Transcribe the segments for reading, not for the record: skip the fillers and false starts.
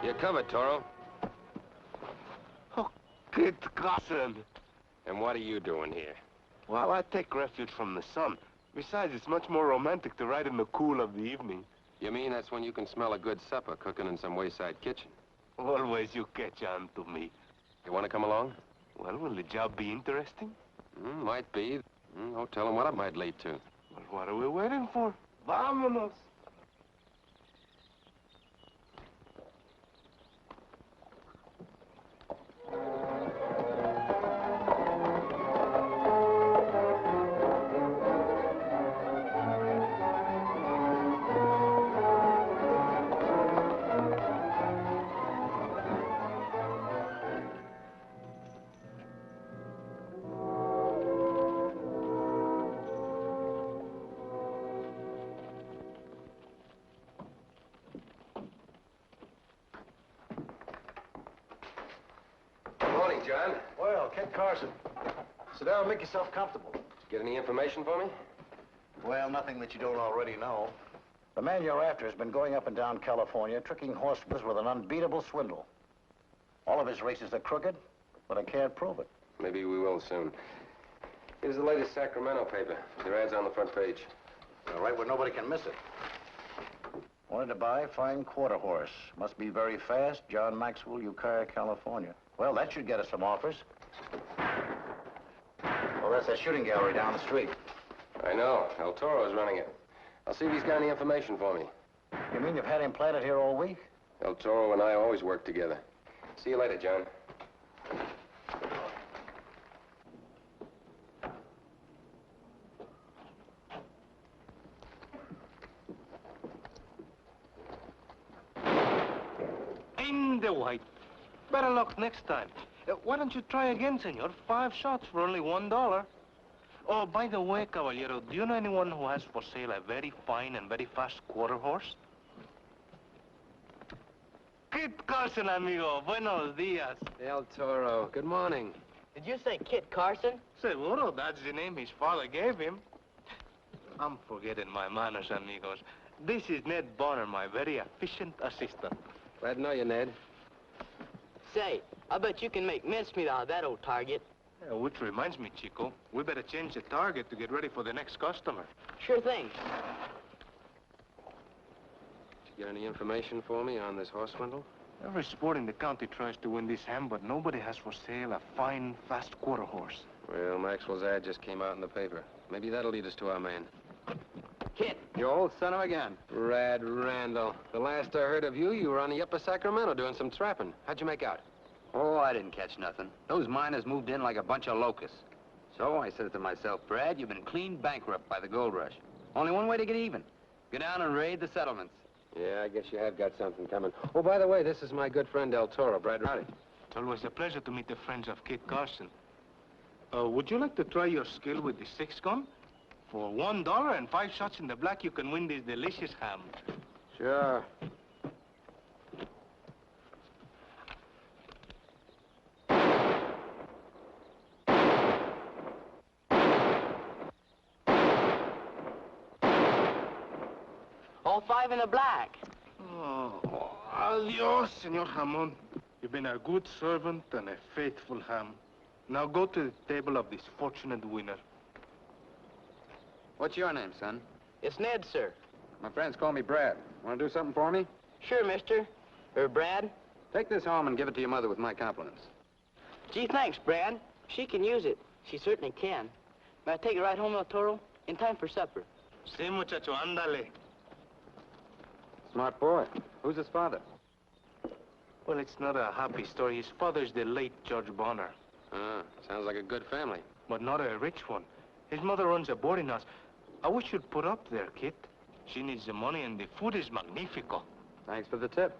You're covered, Toro. Oh, Kit Carson. And what are you doing here? Well, I take refuge from the sun. Besides, it's much more romantic to ride in the cool of the evening. You mean that's when you can smell a good supper cooking in some wayside kitchen? Always you catch on to me. You want to come along? Well, will the job be interesting? Might be. Don't tell them what it might lead to. Well, what are we waiting for? Vámonos. Morning, John. Well, Kit Carson. Sit down and make yourself comfortable. Get any information for me? Well, nothing that you don't already know. The man you're after has been going up and down California, tricking horses with an unbeatable swindle. All of his races are crooked, but I can't prove it. Maybe we will soon. Here's the latest Sacramento paper. Your ad's on the front page. All right, where nobody can miss it. Wanted to buy a fine quarter horse. Must be very fast. John Maxwell, Ukiah, California. Well, that should get us some offers. Well, that's that shooting gallery down the street. I know. El Toro's running it. I'll see if he's got any information for me. You mean you've had him planted here all week? El Toro and I always work together. See you later, John. In the white. Better luck next time. Why don't you try again, senor? 5 shots for only $1. Oh, by the way, caballero, do you know anyone who has for sale a very fine and very fast quarter horse? Kit Carson, amigo. Buenos dias. El Toro. Good morning. Did you say Kit Carson? Seguro, that's the name his father gave him. I'm forgetting my manners, amigos. This is Ned Bonner, my very efficient assistant. Glad to know you, Ned. Say, I bet you can make mincemeat out of that old target. Yeah, which reminds me, Chico, we better change the target to get ready for the next customer. Sure thing. Did you get any information for me on this horse swindle? Every sport in the county tries to win this ham, but nobody has for sale a fine, fast quarter horse. Well, Maxwell's ad just came out in the paper. Maybe that'll lead us to our man. Kit. You old son of a gun. Rad Randall. The last I heard of you, you were on the upper Sacramento doing some trapping. How'd you make out? Oh, I didn't catch nothing. Those miners moved in like a bunch of locusts. So I said to myself, Brad, you've been clean bankrupt by the gold rush. Only one way to get even. Go down and raid the settlements. Yeah, I guess you have got something coming. Oh, by the way, this is my good friend El Toro, Brad. Howdy. It's always a pleasure to meet the friends of Kit Carson. Would you like to try your skill with the 6-gun? For $1 and 5 shots in the black, you can win this delicious ham. Sure. All 5 in the black. Oh, adios, Senor Jamon. You've been a good servant and a faithful ham. Now go to the table of this fortunate winner. What's your name, son? It's Ned, sir. My friends call me Brad. Want to do something for me? Sure, mister. Brad. Take this home and give it to your mother with my compliments. Gee, thanks, Brad. She can use it. She certainly can. May I take it right home, El Toro? In time for supper. Sí, muchacho, ándale. Smart boy. Who's his father? Well, it's not a happy story. His father's the late Judge Bonner. Sounds like a good family. But not a rich one. His mother runs a boarding house. I wish you'd put up there, Kit. She needs the money, and the food is magnifico. Thanks for the tip.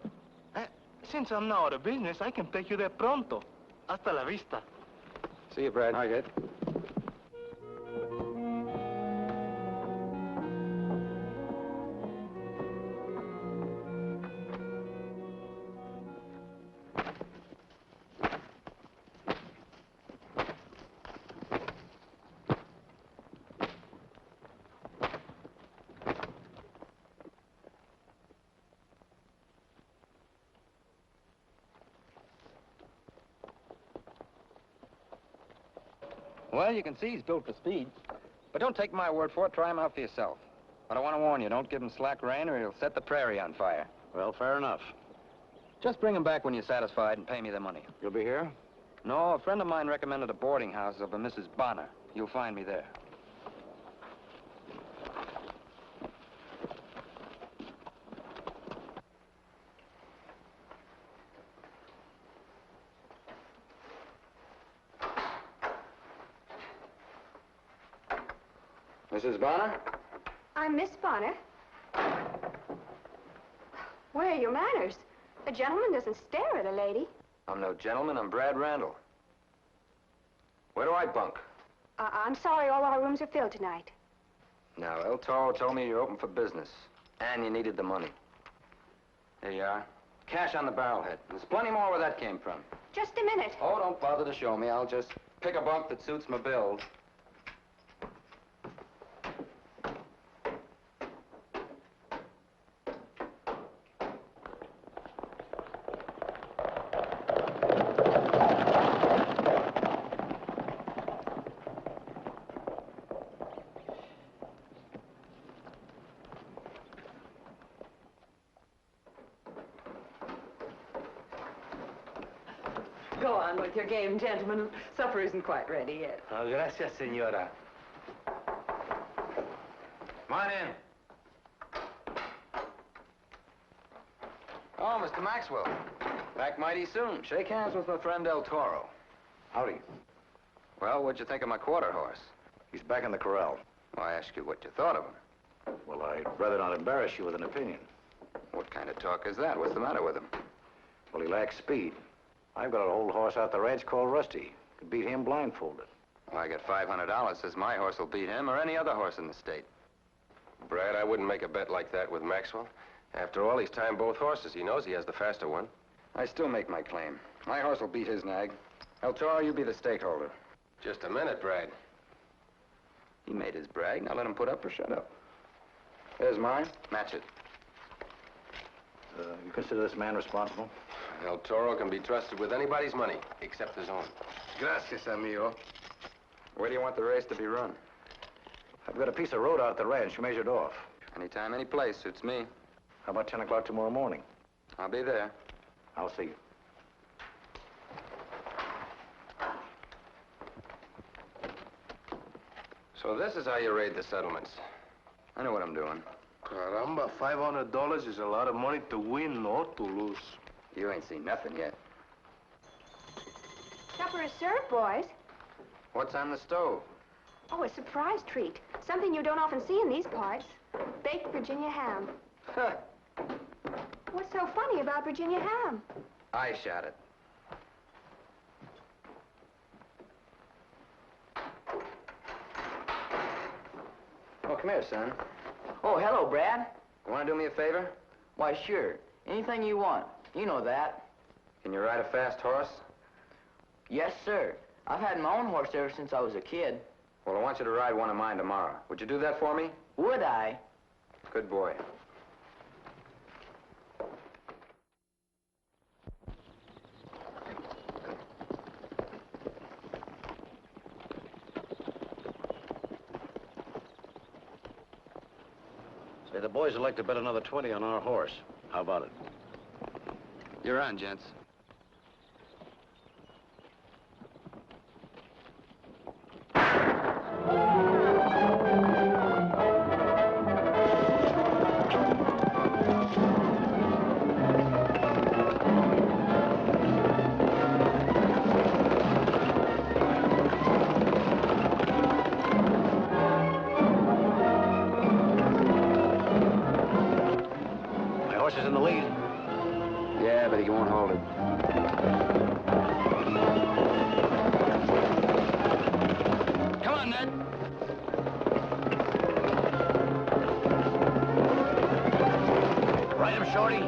Since I'm now out of business, I can take you there pronto. Hasta la vista. See you, Brad. Hi, Kid. Well, you can see he's built for speed. But don't take my word for it. Try him out for yourself. But I want to warn you, don't give him slack rein or he'll set the prairie on fire. Well, fair enough. Just bring him back when you're satisfied and pay me the money. You'll be here? No, a friend of mine recommended a boarding house of a Mrs. Bonner. You'll find me there. Mrs. Bonner? I'm Miss Bonner. Where are your manners? A gentleman doesn't stare at a lady. I'm no gentleman. I'm Brad Randall. Where do I bunk? I'm sorry, all our rooms are filled tonight. Now, El Toro told me you're open for business. And you needed the money. There you are. Cash on the barrelhead. There's plenty more where that came from. Just a minute. Oh, don't bother to show me. I'll just pick a bunk that suits my build. Go on with your game, gentlemen. Supper isn't quite ready yet. Oh, gracias, senora. Come on in. Oh, Mr. Maxwell. Back mighty soon. Shake hands with my friend El Toro. Howdy. Well, what'd you think of my quarter horse? He's back in the corral. Well, I asked you what you thought of him. Well, I'd rather not embarrass you with an opinion. What kind of talk is that? What's the matter with him? Well, he lacks speed. I've got an old horse out the ranch called Rusty. Could beat him blindfolded. Well, I got $500. Says my horse will beat him or any other horse in the state. Brad, I wouldn't make a bet like that with Maxwell. After all, he's timed both horses. He knows he has the faster one. I still make my claim. My horse will beat his nag. El Toro, you be the stakeholder. Just a minute, Brad. He made his brag. Now let him put up or shut up. There's mine. Match it. You consider this man responsible? El Toro can be trusted with anybody's money, except his own. Gracias, amigo. Where do you want the race to be run? I've got a piece of road out at the ranch measured off. Anytime, any place. Suits me. How about 10 o'clock tomorrow morning? I'll be there. I'll see you. So this is how you raid the settlements. I know what I'm doing. Caramba, $500 is a lot of money to win or to lose. You ain't seen nothing yet. Supper is served, boys. What's on the stove? Oh, a surprise treat. Something you don't often see in these parts. Baked Virginia ham. Huh. What's so funny about Virginia ham? I shot it. Oh, come here, son. Oh, hello, Brad. You want to do me a favor? Why, sure. Anything you want. You know that. Can you ride a fast horse? Yes, sir. I've had my own horse ever since I was a kid. Well, I want you to ride one of mine tomorrow. Would you do that for me? Would I? Good boy. Say, the boys would like to bet another 20 on our horse. How about it? You're on, gents. My horse is in the lead. Yeah, but he won't hold it. Come on, Ned. Ride him, Shorty.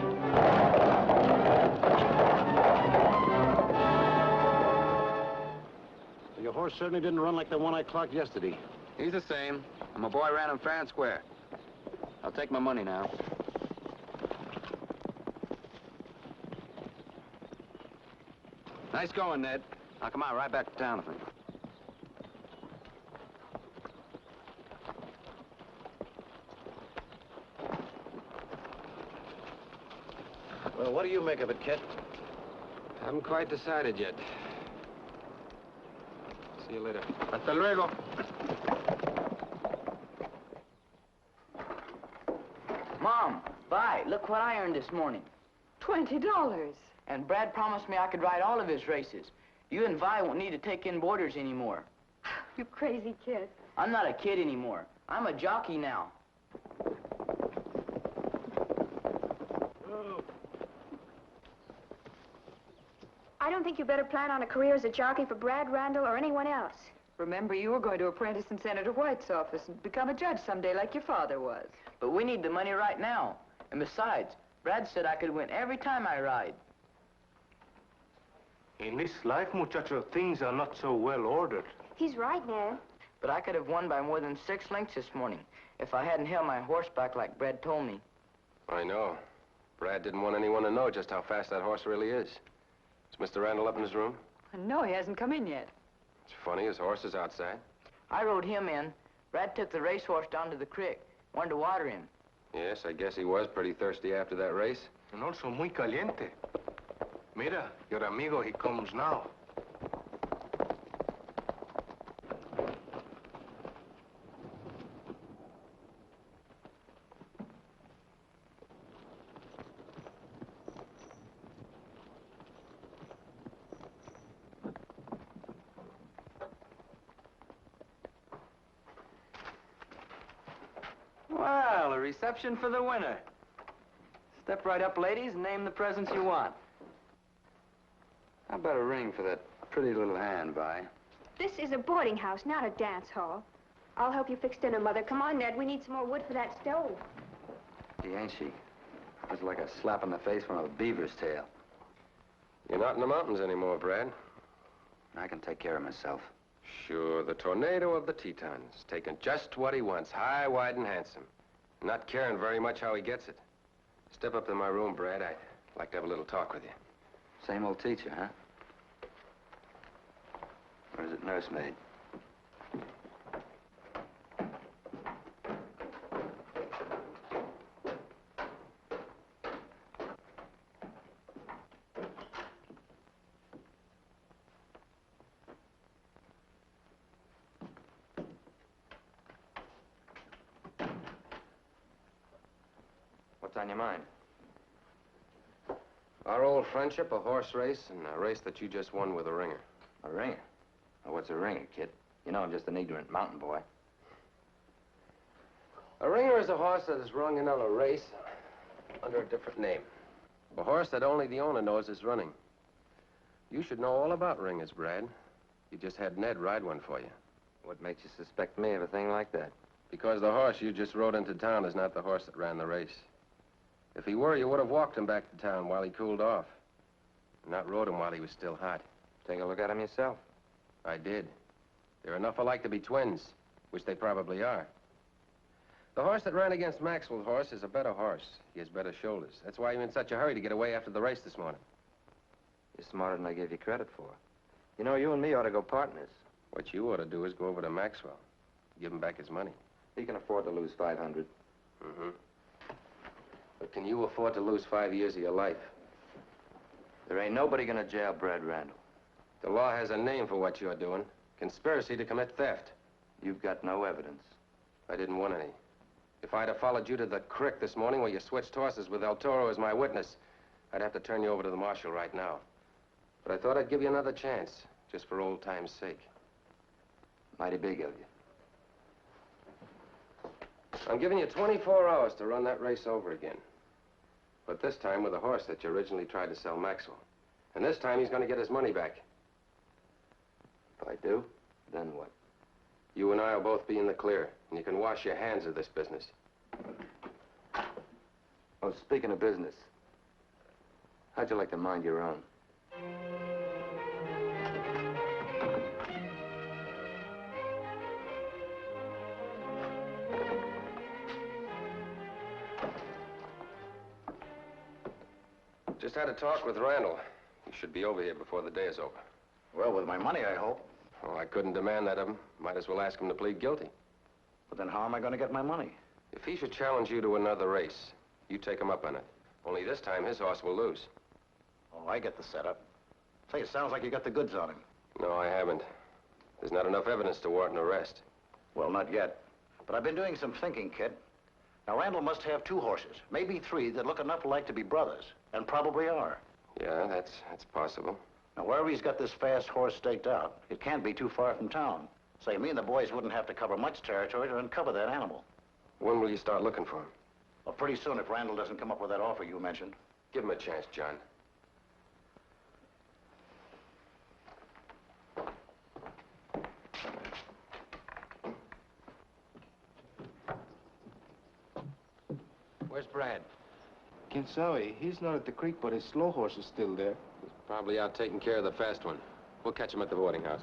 Your horse certainly didn't run like the one I clocked yesterday. He's the same. And my boy ran him fair and square. I'll take my money now. Nice going, Ned. Now, come on, right back to town with me. What do you make of it, Kit? Haven't quite decided yet. See you later. Hasta luego. Mom, bye. Look what I earned this morning. $20. And Brad promised me I could ride all of his races. You and Vi won't need to take in boarders anymore. You crazy kid. I'm not a kid anymore. I'm a jockey now. I don't think you better plan on a career as a jockey for Brad Randall or anyone else. Remember, you were going to apprentice in Senator White's office and become a judge someday like your father was. But we need the money right now. And besides, Brad said I could win every time I ride. In this life, muchacho, things are not so well ordered. He's right, Ned. But I could have won by more than 6 lengths this morning if I hadn't held my horse back like Brad told me. I know. Brad didn't want anyone to know just how fast that horse really is. Is Mr. Randall up in his room? No, he hasn't come in yet. It's funny, his horse is outside. I rode him in. Brad took the racehorse down to the creek. Wanted to water him. Yes, I guess he was pretty thirsty after that race. And also muy caliente. Mira, your amigo, he comes now. Well, a reception for the winner. Step right up, ladies, and name the presents you want. How about a ring for that pretty little hand, Vi? This is a boarding house, not a dance hall. I'll help you fix dinner, Mother. Come on, Ned. We need some more wood for that stove. She ain't she? It was like a slap in the face from a beaver's tail. You're not in the mountains anymore, Brad. I can take care of myself. Sure, the tornado of the Tetons, taking just what he wants, high, wide, and handsome. Not caring very much how he gets it. Step up to my room, Brad. I'd like to have a little talk with you. Same old teacher, huh? Or is it nursemaid? What's on your mind? Our old friendship, a horse race, and a race that you just won with a ringer. A ringer? Well, what's a ringer, kid? You know I'm just an ignorant mountain boy. A ringer is a horse that is rung in on a race under a different name. A horse that only the owner knows is running. You should know all about ringers, Brad. You just had Ned ride one for you. What makes you suspect me of a thing like that? Because the horse you just rode into town is not the horse that ran the race. If he were, you would have walked him back to town while he cooled off. Not rode him while he was still hot. Take a look at him yourself. I did. They're enough alike to be twins, which they probably are. The horse that ran against Maxwell's horse is a better horse. He has better shoulders. That's why you're in such a hurry to get away after the race this morning. You're smarter than I gave you credit for. You know, you and me ought to go partners. What you ought to do is go over to Maxwell. Give him back his money. He can afford to lose $500. Mm-hmm. But can you afford to lose 5 years of your life? There ain't nobody gonna jail Brad Randall. The law has a name for what you're doing. Conspiracy to commit theft. You've got no evidence. I didn't want any. If I'd have followed you to the creek this morning where you switched horses with El Toro as my witness, I'd have to turn you over to the marshal right now. But I thought I'd give you another chance, just for old time's sake. Mighty big of you. I'm giving you 24 hours to run that race over again. But this time with a horse that you originally tried to sell Maxwell. And this time he's going to get his money back. If I do, then what? You and I will both be in the clear, and you can wash your hands of this business. Oh, speaking of business, how'd you like to mind your own? Just had a talk with Randall. He should be over here before the day is over. Well, with my money, I hope. Oh, I couldn't demand that of him. Might as well ask him to plead guilty. But then how am I going to get my money? If he should challenge you to another race, you take him up on it. Only this time his horse will lose. Oh, I get the setup. Say, it sounds like you got the goods on him. No, I haven't. There's not enough evidence to warrant an arrest. Well, not yet. But I've been doing some thinking, Kit. Now, Randall must have 2 horses, maybe 3, that look enough alike to be brothers, and probably are. Yeah, that's possible. Now, wherever he's got this fast horse staked out, it can't be too far from town. Say, me and the boys wouldn't have to cover much territory to uncover that animal. When will you start looking for him? Well, pretty soon if Randall doesn't come up with that offer you mentioned. Give him a chance, John. Where's Brad? Can't say. He's not at the creek, but his slow horse is still there. He's probably out taking care of the fast one. We'll catch him at the boarding house.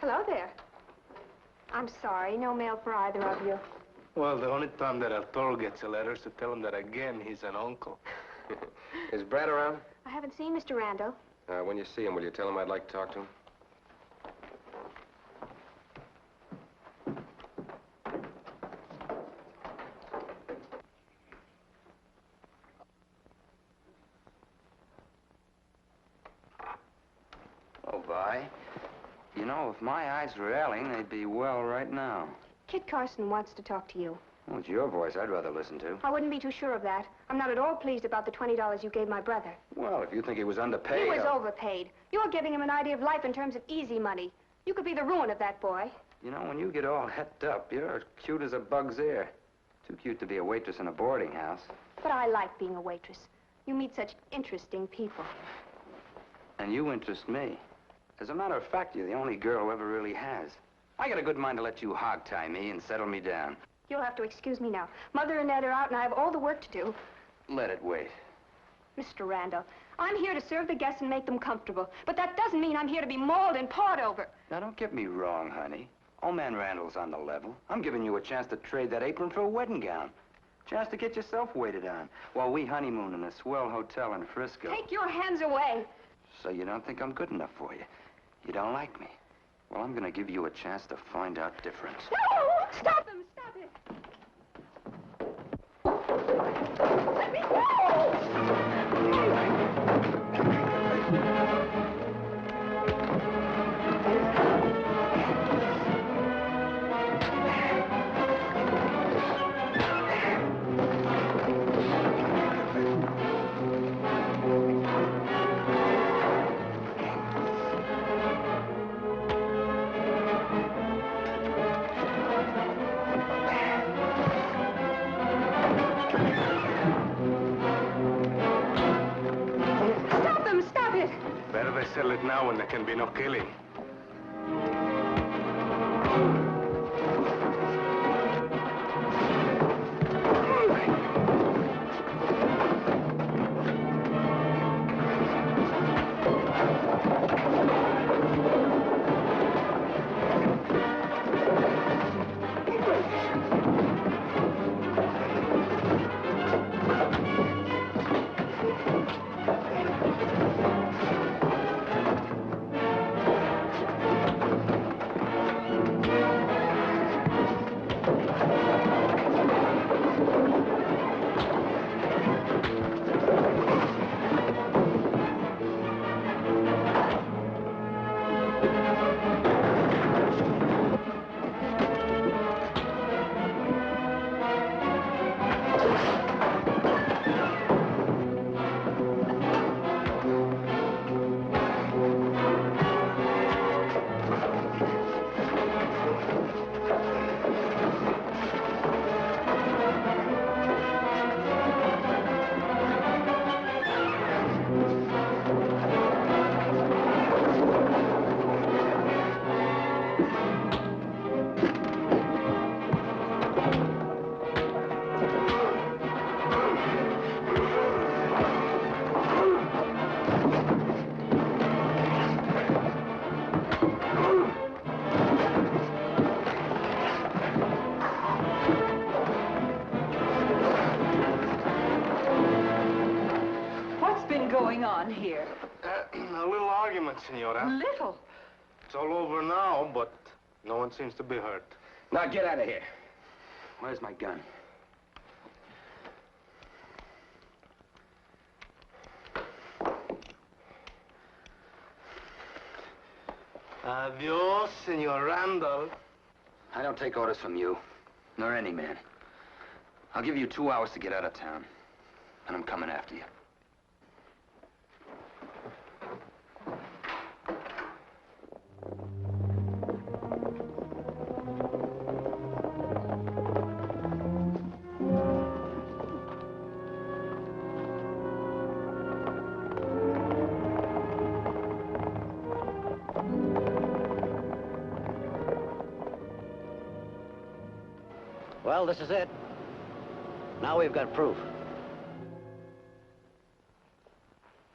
Hello there. I'm sorry, no mail for either of you. Well, the only time that El Toro gets a letter is to tell him that again he's an uncle. Is Brad around? I haven't seen Mr. Randall. When you see him, will you tell him I'd like to talk to him? Oh, Vi. You know, if my eyes were ailing, they'd be well right now. Kit Carson wants to talk to you. Well, it's your voice I'd rather listen to. I wouldn't be too sure of that. I'm not at all pleased about the $20 you gave my brother. Well, if you think he was underpaid... He was overpaid. You're giving him an idea of life in terms of easy money. You could be the ruin of that boy. You know, when you get all hepped up, you're as cute as a bug's ear. Too cute to be a waitress in a boarding house. But I like being a waitress. You meet such interesting people. And you interest me. As a matter of fact, you're the only girl who ever really has. I got a good mind to let you hog-tie me and settle me down. You'll have to excuse me now. Mother and Ned are out, and I have all the work to do. Let it wait. Mr. Randall, I'm here to serve the guests and make them comfortable. But that doesn't mean I'm here to be mauled and pawed over. Now, don't get me wrong, honey. Old man Randall's on the level. I'm giving you a chance to trade that apron for a wedding gown. Chance to get yourself waited on while we honeymoon in a swell hotel in Frisco. Take your hands away. So you don't think I'm good enough for you? You don't like me? Well, I'm gonna give you a chance to find out different. No! Stop them! Stop it! Let me Settle it now when there can be no killing. argument, senora. Little. It's all over now, but no one seems to be hurt. Now get out of here. Where's my gun? Adios, Senor Randall. I don't take orders from you, nor any man. I'll give you 2 hours to get out of town, and I'm coming after you. Well, this is it. Now we've got proof.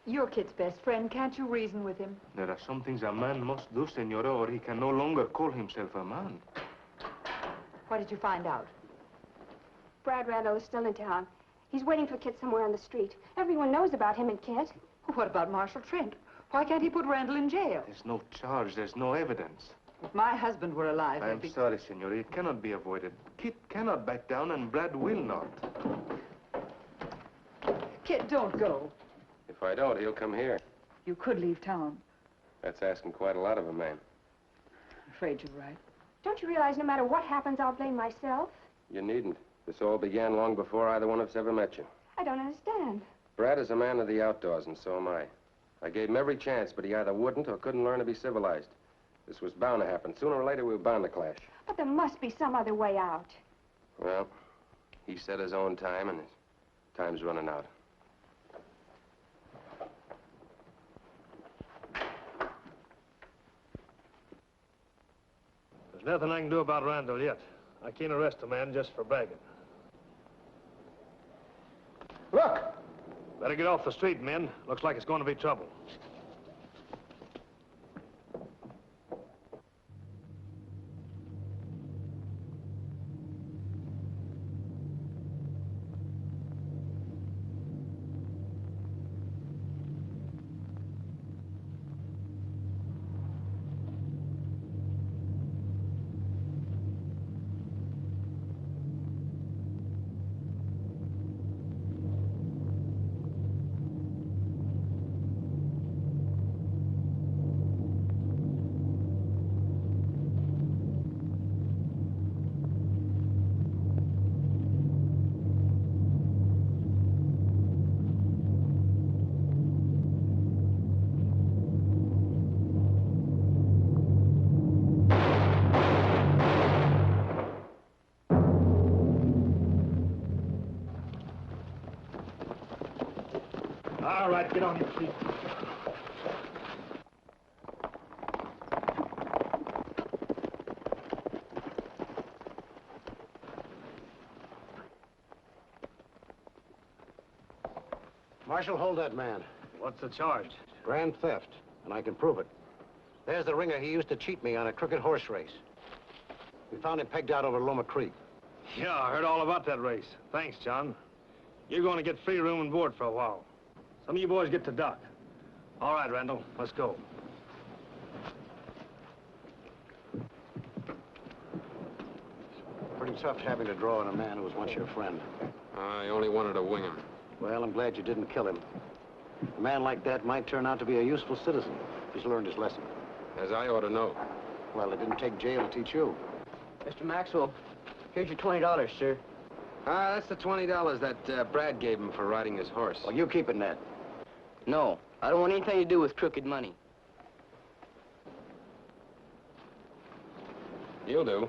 You're Kit's best friend. Can't you reason with him? There are some things a man must do, senora, or he can no longer call himself a man. What did you find out? Brad Randall is still in town. He's waiting for Kit somewhere on the street. Everyone knows about him and Kit. What about Marshal Trent? Why can't he put Randall in jail? There's no charge, there's no evidence. If my husband were alive, I'm maybe... sorry, senora. It cannot be avoided. Kit cannot back down, and Brad will not. Kit, don't go. If I don't, he'll come here. You could leave town. That's asking quite a lot of a man. I'm afraid you're right. Don't you realize no matter what happens, I'll blame myself? You needn't. This all began long before either one of us ever met you. I don't understand. Brad is a man of the outdoors, and so am I. I gave him every chance, but he either wouldn't or couldn't learn to be civilized. This was bound to happen. Sooner or later, we were bound to clash. But there must be some other way out. Well, he set his own time, and his time's running out. There's nothing I can do about Randall yet. I can't arrest a man just for bragging. Look! Better get off the street, men. Looks like it's going to be trouble. All right, get on your feet. Marshal, hold that man. What's the charge? Grand theft, and I can prove it. There's the ringer he used to cheat me on a crooked horse race. We found him pegged out over Loma Creek. Yeah, I heard all about that race. Thanks, John. You're going to get free room and board for a while. Some of you boys get to dock. All right, Randall, let's go. Pretty tough having to draw on a man who was once your friend. I only wanted to wing him. Well, I'm glad you didn't kill him. A man like that might turn out to be a useful citizen if he's learned his lesson. As I ought to know. Well, it didn't take jail to teach you. Mr. Maxwell, here's your $20, sir. That's the $20 that Brad gave him for riding his horse. Well, you keep it, Ned. No, I don't want anything to do with crooked money. You'll do.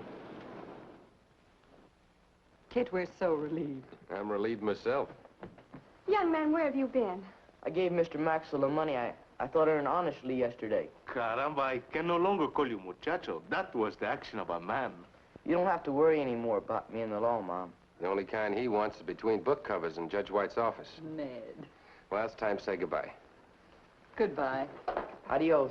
Kit, we're so relieved. I'm relieved myself. Young man, where have you been? I gave Mr. Maxwell the money I thought earned honestly yesterday. Caramba, I can no longer call you muchacho. That was the action of a man. You don't have to worry anymore about me and the law, Mom. The only kind he wants is between book covers in Judge White's office. Ned. Well, it's time to say goodbye. Goodbye. Adios.